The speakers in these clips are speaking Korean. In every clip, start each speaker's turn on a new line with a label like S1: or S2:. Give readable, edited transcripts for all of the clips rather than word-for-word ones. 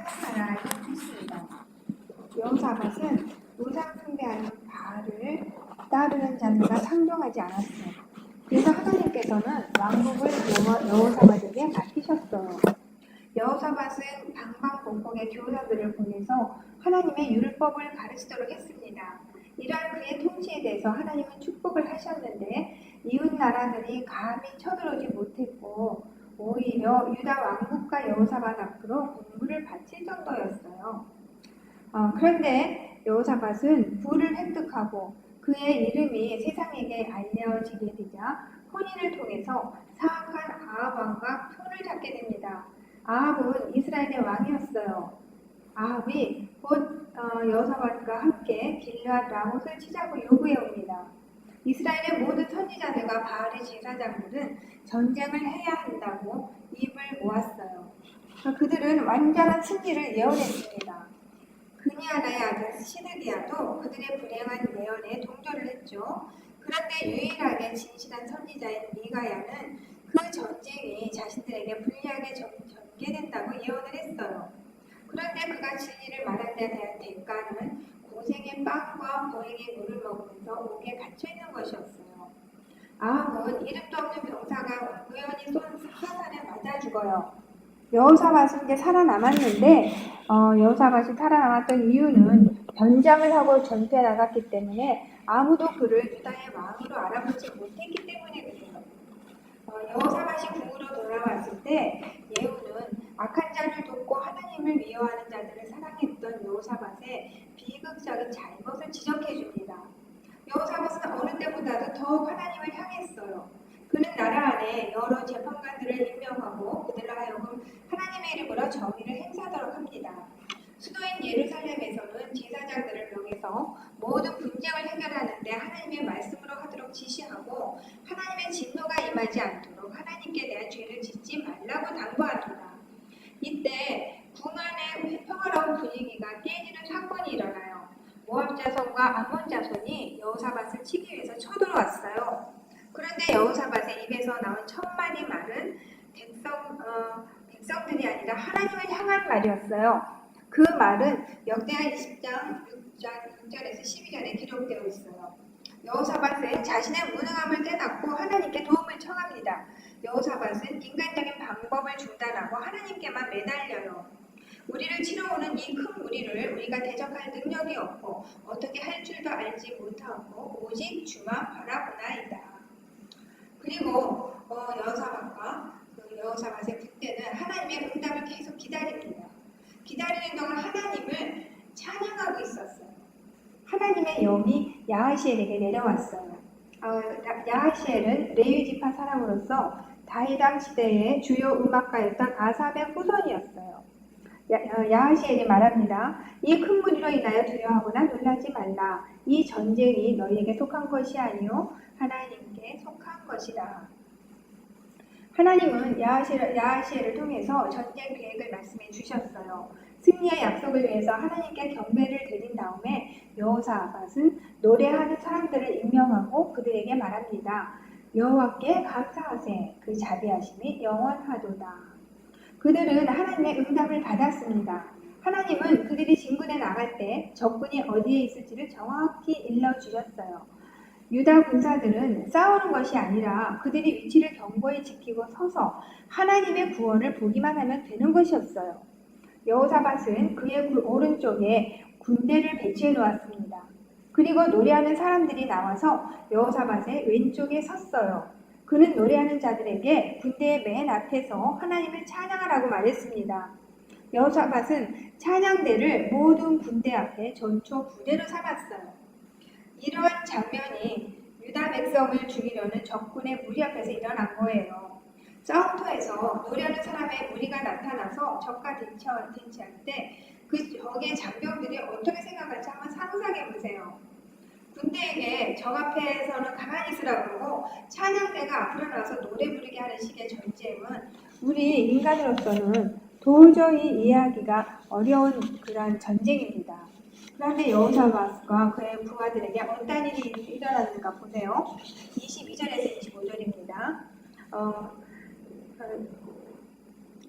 S1: 하나나라에 있습니다. 여호사밧은 우상 숭배하는 바알을 따르는 자들과 상종하지 않았어요. 그래서 하나님께서는 왕국을 여호사밧에게 맡기셨어요. 여호사밧은 방방곡곡의 교사들을 보내서 하나님의 율법을 가르치도록 했습니다. 이러한 그의 통치에 대해서 하나님은 축복을 하셨는데 이웃 나라들이 감히 쳐들어오지 못했고 오히려 유다 왕국과 여호사밧 앞으로 공물을 바칠 정도였어요. 그런데 여호사밧은 부를 획득하고 그의 이름이 세상에게 알려지게 되자 혼인을 통해서 사악한 아합 왕과 손을 잡게 됩니다. 아합은 이스라엘의 왕이었어요. 아합이 곧 여호사밧과 함께 길르앗 라못을 치자고 요구해 옵니다. 이스라엘의 모든 선지자들과 바알의 제사장들은 전쟁을 해야 한다고 입을 모았어요. 그들은 완전한 승리를 예언했습니다. 그니아나의 아들 시드기야도 그들의 불행한 예언에 동조를 했죠. 그런데 유일하게 진실한 선지자인 미가야는 그 전쟁이 자신들에게 불리하게 전개된다고 예언을 했어요. 그런데 그가 진리를 말한 데 대한 대가는 고생의 빵과 보행의 물을 먹으면서 옥에 갇혀있는 것이었어요. 아합은 이름도 없는 병사가 우연히 쏜 화살에 맞아 죽어요. 여호사밧은 이제 살아남았는데 여호사밧이 살아남았던 이유는 변장을 하고 전투에 나갔기 때문에 아무도 그를 유다의 왕으로 알아보지 못했기 때문에 그래요. 여호사밧이 궁으로 돌아왔을 때 예후는 악한 자를 돕고 하나님을 미워하는 자들을 사랑했던 여호사밧의 비극적인 잘못을 지적해 줍니다. 여호사밧은 어느 때보다도 더욱 하나님을 향했어요. 그는 나라 안에 여러 재판관들을 임명하고 그들로 하여금 하나님의 이름으로 정의를 행사하도록 합니다. 수도인 예루살렘에서는 제사장들을 명해서 모든 분쟁을 해결하는데 하나님의 말씀으로 하도록 지시하고 하나님의 진노가 임하지 않도록 하나님께 대한 죄를 짓지 말라고 당부합니다. 이때 궁 안의 평화로운 분위기가 깨지는 사건이 일어나요. 모압 자손과 암몬 자손이 여호사밧을 치기 위해서 쳐들어왔어요. 그런데 여호사밧의 입에서 나온 첫 마디 말은 백성들이 아니라 하나님을 향한 말이었어요. 그 말은 역대하 20장 6절에서 12절에 기록되어 있어요. 여호사밧은 자신의 무능함을 깨닫고 하나님께 도움을 청합니다. 여호사밧은 인간적인 방법을 중단하고 하나님께만 매달려요. 우리를 치러 오는 이 큰 무리를 우리가 대적할 능력이 없고 어떻게 할 줄도 알지 못하고 오직 주만 바라보나이다. 그리고 여호사밧의 그때는 하나님의 응답을 계속 기다립니다. 기다리는 동안 하나님을 찬양하고 있었어요. 하나님의 영이 야하시엘에게 내려왔어요. 야하시엘은 레위 지파 사람으로서 다윗왕 시대의 주요 음악가였던 아삽의 후손이었어요. 야하시엘이 말합니다. 이 큰 무리로 인하여 두려워하거나 놀라지 말라. 이 전쟁이 너희에게 속한 것이 아니요 하나님께 속한 것이다. 하나님은 야하시엘을 통해서 전쟁 계획을 말씀해 주셨어요. 승리의 약속을 위해서 하나님께 경배를 드린 다음에 여호사밧은 노래하는 사람들을 임명하고 그들에게 말합니다. 여호와께 감사하세. 그 자비하심이 영원하도다. 그들은 하나님의 응답을 받았습니다. 하나님은 그들이 진군에 나갈 때 적군이 어디에 있을지를 정확히 일러주셨어요. 유다 군사들은 싸우는 것이 아니라 그들이 위치를 견고히 지키고 서서 하나님의 구원을 보기만 하면 되는 것이었어요. 여호사밧은 그의 오른쪽에 군대를 배치해 놓았습니다. 그리고 노래하는 사람들이 나와서 여호사밧의 왼쪽에 섰어요. 그는 노래하는 자들에게 군대의 맨 앞에서 하나님을 찬양하라고 말했습니다. 여호사밧은 찬양대를 모든 군대 앞에 전초 부대로 삼았어요. 이러한 장면이 유다 백성을 죽이려는 적군의 무리 앞에서 일어난 거예요. 싸움터에서 노래하는 사람의 무리가 나타나서 적과 대치할 때 그 적의 장병들이 어떻게 생각할지 한번 상상해 보세요. 군대에게 적 앞에서는 가만히 있으라고 그러고 찬양대가 앞으로 나와서 노래 부르게 하는 식의 전쟁은 우리 인간으로서는 도저히 이해하기가 어려운 그런 전쟁입니다. 그런데 여호사밧과 그의 부하들에게 어떤 일이 일어났는가 보세요. 22절에서 25절입니다.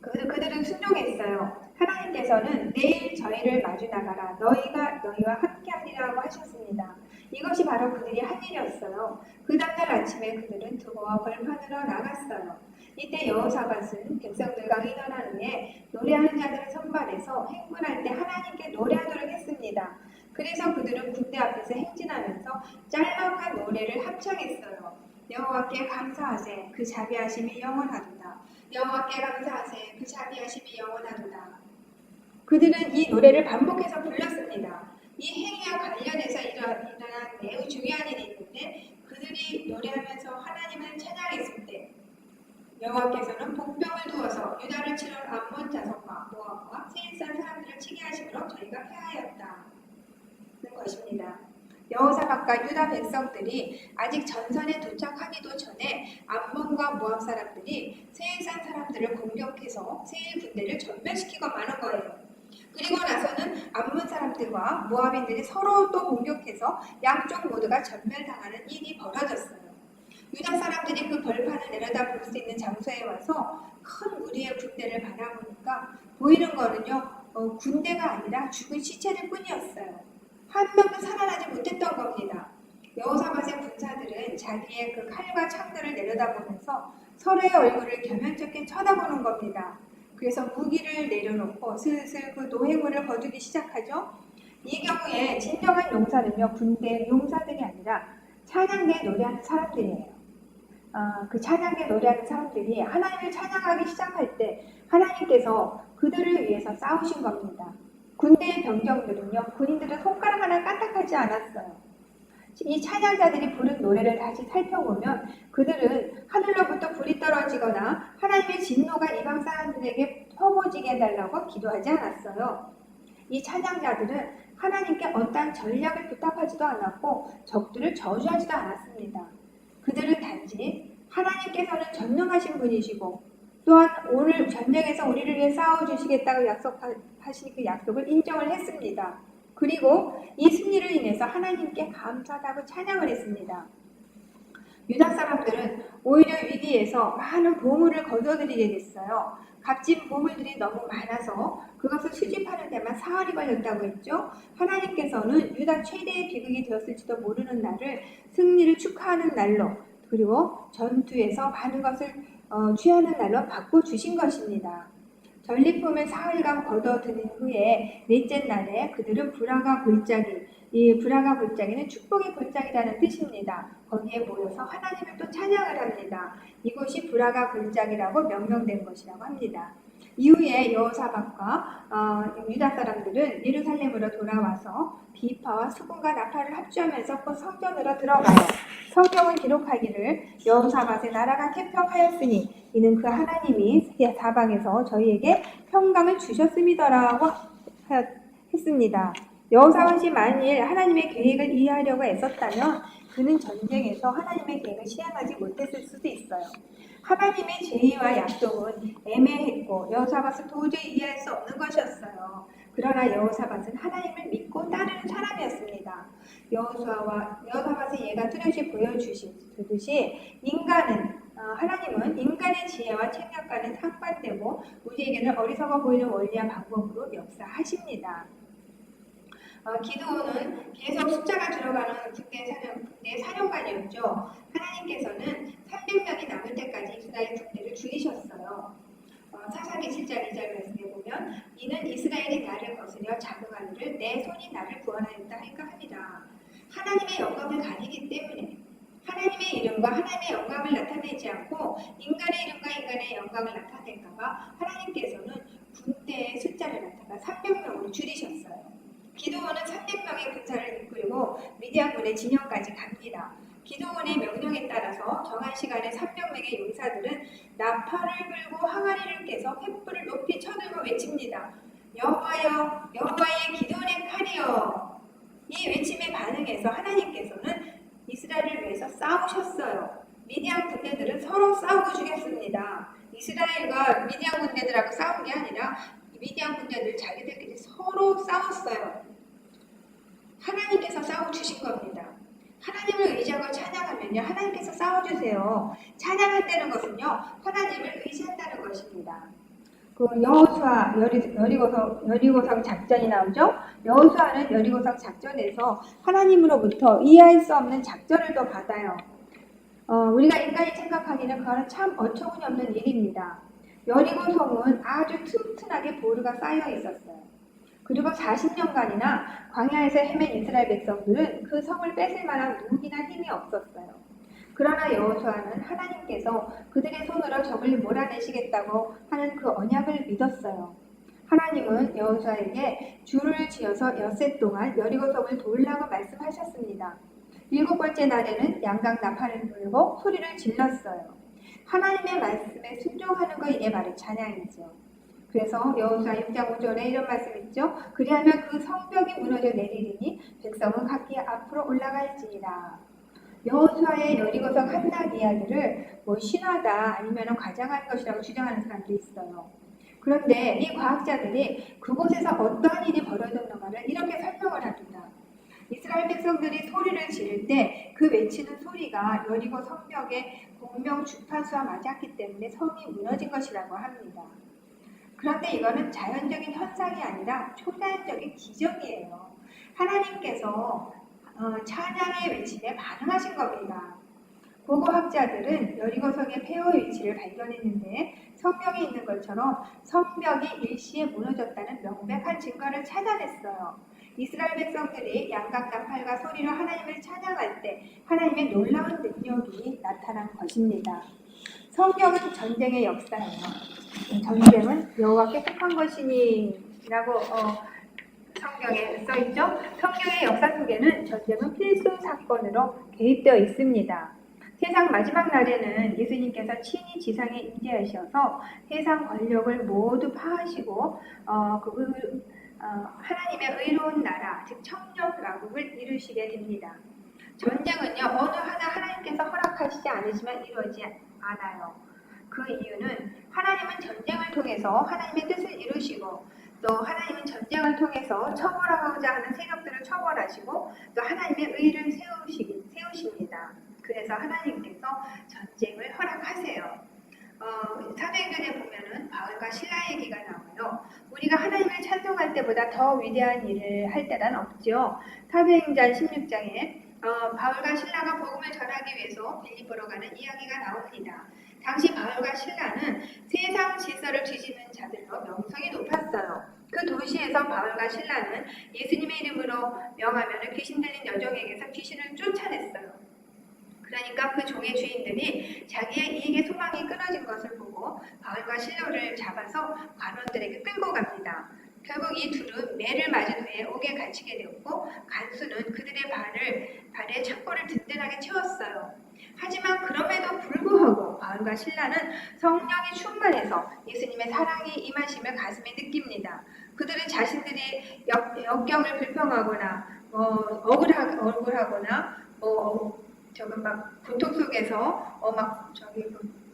S1: 그들은 순종했어요. 하나님께서는 내일 저희를 마주 나가라. 너희와 함께하리라고 하셨습니다. 이것이 바로 그들이 한 일이었어요. 그 다음날 아침에 그들은 두고와 벌판으로 나갔어요. 이때 여호사밧은 백성들과 의논한 후에 노래하는 자들을 선발해서 행군할 때 하나님께 노래하도록 했습니다. 그래서 그들은 군대 앞에서 행진하면서 짤막한 노래를 합창했어요. 여호와께 감사하세, 그 자비하심이 영원하도다. 여호와께 감사하세, 그 자비하심이 영원하도다. 그들은 이 노래를 반복해서 불렀습니다. 이 행위와 관련해서 일어난 매우 중요한 일이 있는데, 그들이 노래하면서 하나님을 찬양했을 때 여호와께서는 복병을 두어서 유다를 치러 암몬 자손과 모압과 세일산 사람들을 치게 하심으로 저희가 패하였다는 것입니다. 여호사밧과 유다 백성들이 아직 전선에 도착하기도 전에 암몬과 모압 사람들이 세일산 사람들을 공격해서 세일 군대를 전멸시키고 마는 거예요. 그리고 나서는 암몬 사람들과 모압인들이 서로 또 공격해서 양쪽 모두가 전멸당하는 일이 벌어졌어요. 유다 사람들이 그 벌판을 내려다볼 수 있는 장소에 와서 큰 무리의 군대를 바라보니까 보이는 거는요, 군대가 아니라 죽은 시체들 뿐이었어요. 한 명도 살아나지 못했던 겁니다. 여호사밧의 군사들은 자기의 그 칼과 창들을 내려다보면서 서로의 얼굴을 겸연쩍게 쳐다보는 겁니다. 그래서 무기를 내려놓고 슬슬 그 노획물을 거두기 시작하죠. 이 경우에 진정한 용사는요, 군대 용사들이 아니라 찬양대에 노래하는 사람들이에요. 그 찬양에 노래하는 사람들이 하나님을 찬양하기 시작할 때 하나님께서 그들을 위해서 싸우신 겁니다. 군대의 병정들은요, 군인들은 손가락 하나 까딱하지 않았어요. 이 찬양자들이 부른 노래를 다시 살펴보면 그들은 하늘로부터 불이 떨어지거나 하나님의 진노가 이방 사람들에게 퍼부어지게 해달라고 기도하지 않았어요. 이 찬양자들은 하나님께 어떠한 전략을 부탁하지도 않았고 적들을 저주하지도 않았습니다. 그들은 단지 하나님께서는 전능하신 분이시고 또한 오늘 전쟁에서 우리를 위해 싸워주시겠다고 약속하신 그 약속을 인정을 했습니다. 그리고 이 승리를 인해서 하나님께 감사하다고 찬양을 했습니다. 유다 사람들은 오히려 위기에서 많은 보물을 거둬들이게 됐어요. 값진 보물들이 너무 많아서 그것을 수집하는 데만 사흘이 걸렸다고 했죠. 하나님께서는 유다 최대의 비극이 되었을지도 모르는 날을 승리를 축하하는 날로, 그리고 전투에서 많은 것을 취하는 날로 바꿔주신 것입니다. 전리품을 사흘간 거둬들인 후에 넷째 날에 그들은 브라가 골짜기, 이 브라가 골짜기는 축복의 골짜기라는 뜻입니다. 거기에 모여서 하나님을 또 찬양을 합니다. 이곳이 브라가 골짜기라고 명명된 것이라고 합니다. 이후에 여호사밧과 유다 사람들은 예루살렘으로 돌아와서 비파와 수금과 나팔을 합주하면서 또 성전으로 들어가요. 성경은 기록하기를 여호사밧의 나라가 태평하였으니 이는 그 하나님이 사방에서 저희에게 평강을 주셨음이더라고 했습니다. 여호사밧이 만일 하나님의 계획을 이해하려고 애썼다면 그는 전쟁에서 하나님의 계획을 실행하지 못했을 수도 있어요. 하나님의 제의와 약속은 애매했고 여호사밧은 도저히 이해할 수 없는 것이었어요. 그러나 여호사밧은 하나님을 믿고 따르는 사람이었습니다. 여호사밧의 예가 뚜렷이 보여주듯이 하나님은 인간의 지혜와 책략과는 상반되고 우리에게는 어리석어 보이는 원리와 방법으로 역사하십니다. 기드온은 계속 숫자가 들어가는 군대 사령관이었죠. 하나님께서는 300명이 남을 때까지 이스라엘 군대를 죽이셨어요. 사사기 7장 2절 말씀에 보면 이는 이스라엘이 나를 거스려 자극하기를 내 손이 나를 구원하였다 할까 합니다. 하나님의 영광을 가리기 때문에 하나님의 이름과 하나님의 영광을 나타내지 않고 인간의 이름과 인간의 영광을 나타낼까봐 하나님께서는 군대의 숫자를 갖다가 300명으로 줄이셨어요. 기드온은 300명의 군사를 이끌고 미디안군의 진영까지 갑니다. 기드온의 명령에 따라서 정한 시간에 300명의 용사들은 나팔을 불고 항아리를 깨서 횃불을 높이 쳐들고 외칩니다. 여호와여, 여호와의 기드온의 칼이여. 이 외침에 반응해서 하나님께서는 이스라엘을 위해서 싸우셨어요. 미디안 군대들은 서로 싸우고 죽였습니다. 이스라엘과 미디안 군대들하고 싸운 게 아니라 미디안 군대들 자기들끼리 서로 싸웠어요. 하나님께서 싸워주신 겁니다. 하나님을 의지하고 찬양하면요, 하나님께서 싸워주세요. 찬양한다는 것은요, 하나님을 의지한다는 것입니다. 그 여호수아 여리고성 작전이 나오죠. 여호수아는 여리고성 작전에서 하나님으로부터 이해할 수 없는 작전을 또 받아요. 우리가 인간이 생각하기는 그거는 참 어처구니 없는 일입니다. 여리고성은 아주 튼튼하게 보루가 쌓여 있었어요. 그리고 40년간이나 광야에서 헤맨 이스라엘 백성들은 그 성을 뺏을 만한 무기나 힘이 없었어요. 그러나 여호수아는 하나님께서 그들의 손으로 적을 몰아내시겠다고 하는 그 언약을 믿었어요. 하나님은 여호수아에게 줄을 지어서 엿새 동안 여리고성을 돌라고 말씀하셨습니다. 7번째 날에는 양각 나팔을 불고 소리를 질렀어요. 하나님의 말씀에 순종하는 거 이게 바로 찬양이죠. 그래서 여호수아 6장 5절에 이런 말씀 있죠. 그리하면 그 성벽이 무너져 내리리니 백성은 각기 앞으로 올라갈지니라. 여호수아의 여리고성 함락 이야기를 신화다 아니면 과장한 것이라고 주장하는 사람도 있어요. 그런데 이 과학자들이 그곳에서 어떠한 일이 벌어졌는가를 이렇게 설명을 합니다. 이스라엘 백성들이 소리를 지를 때 그 외치는 소리가 여리고 성벽의 공명 주파수와 맞았기 때문에 성이 무너진 것이라고 합니다. 그런데 이거는 자연적인 현상이 아니라 초자연적인 기적이에요. 하나님께서 찬양의 외침에 반응하신 겁니다. 고고학자들은 여리고성의 폐허 위치를 발견했는데 성벽이 있는 것처럼 성벽이 일시에 무너졌다는 명백한 증거를 찾아냈어요. 이스라엘 백성들이 양각 나팔과 소리로 하나님을 찬양할 때 하나님의 놀라운 능력이 나타난 것입니다. 성경은 전쟁의 역사예요. 전쟁은 여호와께 속한 것이니라고 성경에 써있죠. 성경의 역사 속에는 전쟁은 필수 사건으로 개입되어 있습니다. 세상 마지막 날에는 예수님께서 친히 지상에 임재하셔서 세상 권력을 모두 파하시고 하나님의 의로운 나라, 즉 천년 왕국을 이루시게 됩니다. 전쟁은요, 어느 하나 하나님께서 허락하시지 않으시면 이루어지지 않아요. 그 이유는 하나님은 전쟁을 통해서 하나님의 뜻을 이루시고 또 하나님은 전쟁을 통해서 처벌하고자 하는 세력들을 처벌하시고 또 하나님의 의를 세우십니다. 그래서 하나님께서 전쟁을 허락하세요. 사도행전에 보면은 바울과 실라 얘기가 나와요. 우리가 하나님을 찬송할 때보다 더 위대한 일을 할 때란 없죠. 사도행전 16장에 바울과 실라가 복음을 전하기 위해서 빌립보로 가는 이야기가 나옵니다. 당시 바울과 실라는 세상 질서를 뒤집는 자들로 명성이 높았어요. 그 도시에서 바울과 실라는 예수님의 이름으로 명하면 귀신 들린 여종에게서 귀신을 쫓아냈어요. 그러니까 그 종의 주인들이 자기의 이익의 소망이 끊어진 것을 보고 바울과 실로를 잡아서 관원들에게 끌고 갑니다. 결국 이 둘은 매를 맞은 후에 옥에 갇히게 되었고 간수는 그들의 발에 창고를 든든하게 채웠어요. 하지만 그럼에도 불구하고 바울과 실라는 성령이 충만해서 예수님의 사랑이 임하심을 가슴에 느낍니다. 그들은 자신들이 역경을 불평하거나 억울하거나 막 고통 속에서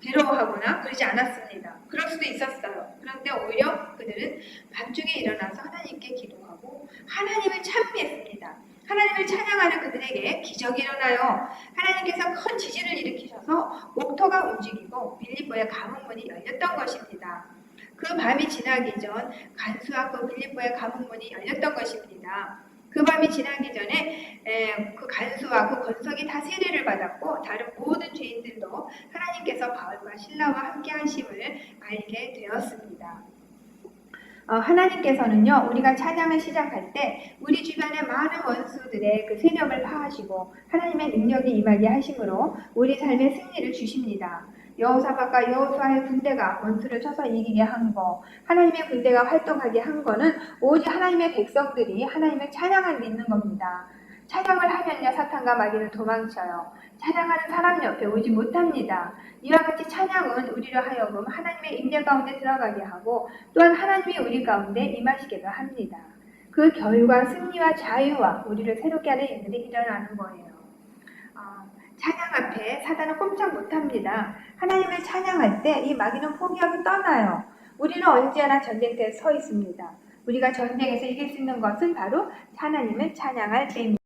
S1: 괴로워하거나 그러지 않았습니다. 그럴 수도 있었어요. 그런데 오히려 그들은 밤중에 일어나서 하나님께 기도하고 하나님을 찬미했습니다. 하나님을 찬양하는 그들에게 기적이 일어나요. 하나님께서 큰 지진을 일으키셔서 옥토가 움직이고 빌립보의 감옥문이 열렸던 것입니다. 그 밤이 지나기 전 간수와 그 빌립보의 감옥문이 열렸던 것입니다. 그 밤이 지나기 전에 그 간수와 그 권석이 다 세례를 받았고 다른 모든 죄인들도 하나님께서 바울과 실라와 함께 하심을 알게 되었습니다. 하나님께서는요, 우리가 찬양을 시작할 때 우리 주변의 많은 원수들의 그 세력을 파하시고 하나님의 능력이 임하게 하심으로 우리 삶의 승리를 주십니다. 여호사밧과 여호수아의 군대가 원수를 쳐서 이기게 한 거, 하나님의 군대가 활동하게 한 거는 오직 하나님의 백성들이 하나님을 찬양을 믿는 겁니다. 찬양을 하면요 사탄과 마귀는 도망쳐요. 찬양하는 사람 옆에 오지 못합니다. 이와 같이 찬양은 우리로 하여금 하나님의 임재 가운데 들어가게 하고 또한 하나님이 우리 가운데 임하시게도 합니다. 그 결과 승리와 자유와 우리를 새롭게 하는 일들이 일어나는 거예요. 찬양 앞에 사단은 꼼짝 못합니다. 하나님을 찬양할 때 이 마귀는 포기하고 떠나요. 우리는 언제나 전쟁터에 서 있습니다. 우리가 전쟁에서 이길 수 있는 것은 바로 하나님을 찬양할 때입니다.